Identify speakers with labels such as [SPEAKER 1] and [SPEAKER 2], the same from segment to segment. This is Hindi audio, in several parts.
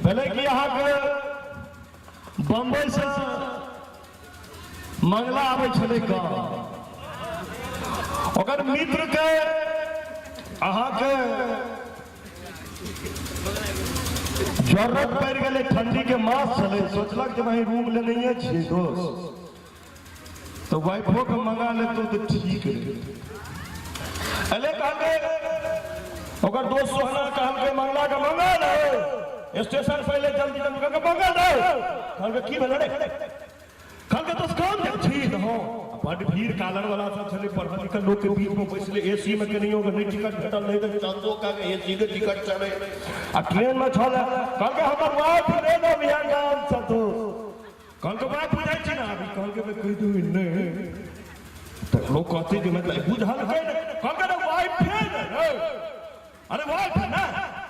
[SPEAKER 1] पहले कि यहाँ के बम्बई से मंगला आवे छले का अगर मित्र के अहाँ के जरूरत पड़ गए ठंडी के मास चले सोचलक जब वही रूम ले नहीं है दोस्त तो वाइफो के मंगा ले तो ठीक है अले अगर दोस्त सोहना कहल के मंगला के मंगा ले स्टेशन पहले जल्दी जल्दी के मंगा दे कहल के की भेल रे कहल के तो काम ठीक हो बड़ भीड़ कालर वाला सब चले पढ़ल लिखल लोग के बीच में बैठले एसी में के नहीं होगा नहीं टिकट भेटल नहीं तो चांदो का एसी के टिकट चले आ ट्रेन में छल कहल के हमर वाइफ रे ना बिहार गांव से तो कहल के बात बुझाई छी ना अभी कहल के मैं कह दूं नहीं तो लोग कहते कि मतलब बुझल के कहल के वाइफ है ना अरे वाइफ है ना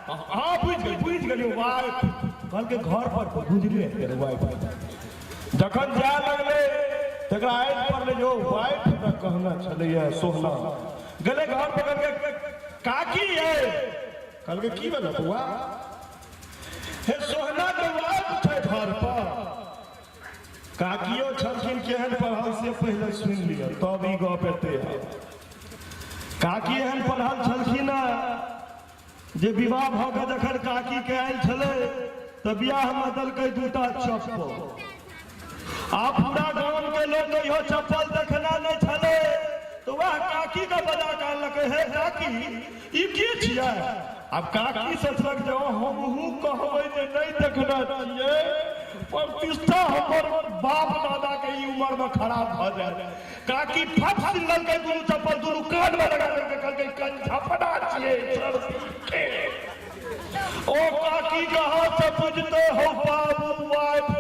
[SPEAKER 1] हां बुझ गई वाइफ कहल के घर पर गुजरे तेरे वाइफ जखन जा लगले तकरा आइल पर ले जो वाइफ का कहना चले सोहना गले घर पकड़ के काकी है कहल के की बना बुआ हे सोहना के वाइफ थे घर पर काकियो छलखिन केहन पढ़ल से पहले सुन लिया तब ई गप एते काकी एहन पढ़ल छलखिन जे विवाह भ के जखन काकी के आइल छले त बियाह में दलकै दूटा चप्पल आ पूरा गांव के लोग यो चप्पल देखना नहीं छले तो वह काकी का बजा कहलकै हे काकी ई की छियै अब काकी सोचलक जे हमहू कहबै जे नहीं देखना चाहिए प्रतिष्ठा हमर बाप दादा के ई उम्र में खराब भ जाए काकी फट सिंगल के दुनू चप्पल दुनू कान में लगा के कहलकै कंठा फटा छियै ओ काकी कहां से बुझते हो बाबू वाइफ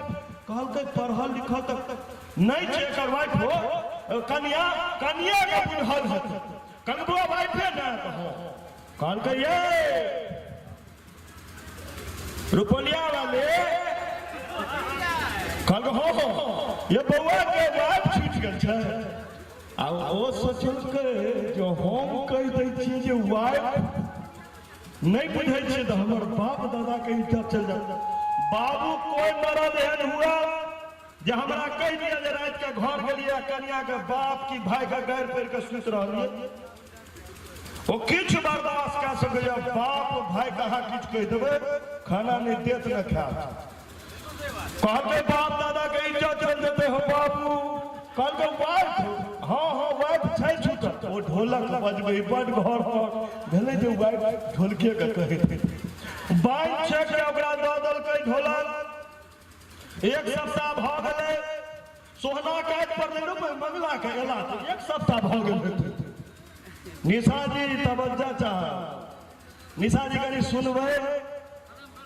[SPEAKER 1] कहल के पढ़ल लिखल तक नहीं छे कर वाइफ हो कन्या के बुझल है कनबुआ वाइफ है ना कहल के ये रुपलिया वाले कहल हो ये बउआ के वाइफ छूट गेल छै आ ओ सोचल के जो हम कह दै छियै जे वाइफ नहीं बुझै छै त हमर बाप दादा के इज्जत चल जात बाबू कोई मरद एहन हुआ जे हमरा कह दिया जे रात के घर गेलिए कन्या के बाप की भाई का गैर पैर के सुत रहलिए ओ किछ बर्दाश्त कर सके बाप भाई कहा किछ कह देबे खाना नहीं देत न खात कहते बाप दादा के इज्जत चल देते हो बाबू कहल के वाइफ हां वाइफ छै छूटत ओ ढोलक बजबै बड़ घर पर भेले जे वाइफ ढोलके के कहै बाइन छे के ओकरा द दलकै ढोलक एक सप्ताह भ गेलै सोहना काट पर ले रुपए मंगला के एला त एक सप्ताह भ गेलै निशा जी तवज्जो चाह निशा जी कनी सुनबै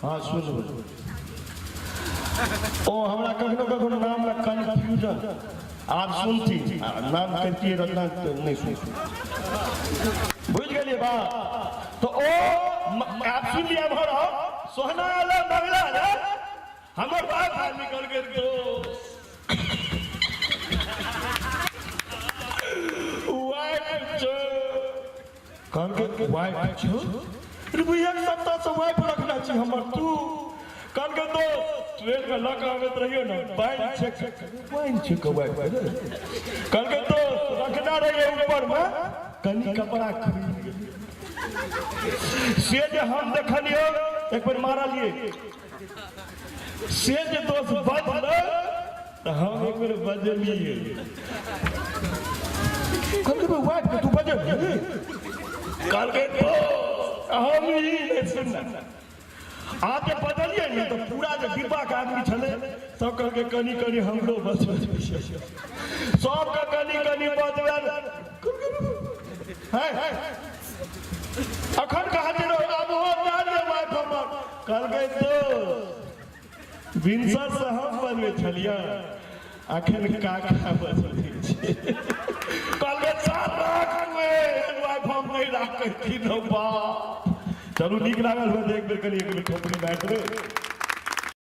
[SPEAKER 1] हां सुनबै ओ हमरा कखनो नाम में कंफ्यूजन आप सुनती नाम कहती रत्ना नहीं सुन बुझ गेलिए बा तो ओ आप सुन लिया भरो सोहना वाला बंगला रे हमर बाप निकल के तो वाइफ जो कौन के वाइफ जो रे एक सप्ताह से वाइफ रखना चाहिए हमर तू कल के तो ट्रेन का लग आवत रहियो ना बाइन चेक वाइफ कल के तो रखना रहिए ऊपर में कनी कपड़ा खरीद से जे हम देखलियो एक बार मारा लिए से जे दोस्त बजल तो हम एक बार बजलिए कल के वाइफ के तू बजल कल के तो हम ही सुनना आके बदलिए नहीं तो पूरा जो डिब्बा का आदमी छले सब कह के कनी कनी हमरो बस सब का कनी कनी बजल है अखन कहा जे अब हो जाने वाइफ हमर कल गए तो विंसर से हम बनवे छलिया अखन काका बजल छै कल गए 4 लाख में वाइफ हम नहीं राख के थी न बा चलो नीक लागल हो एक बेर कनी एक बेर ठोकरी बैठ रे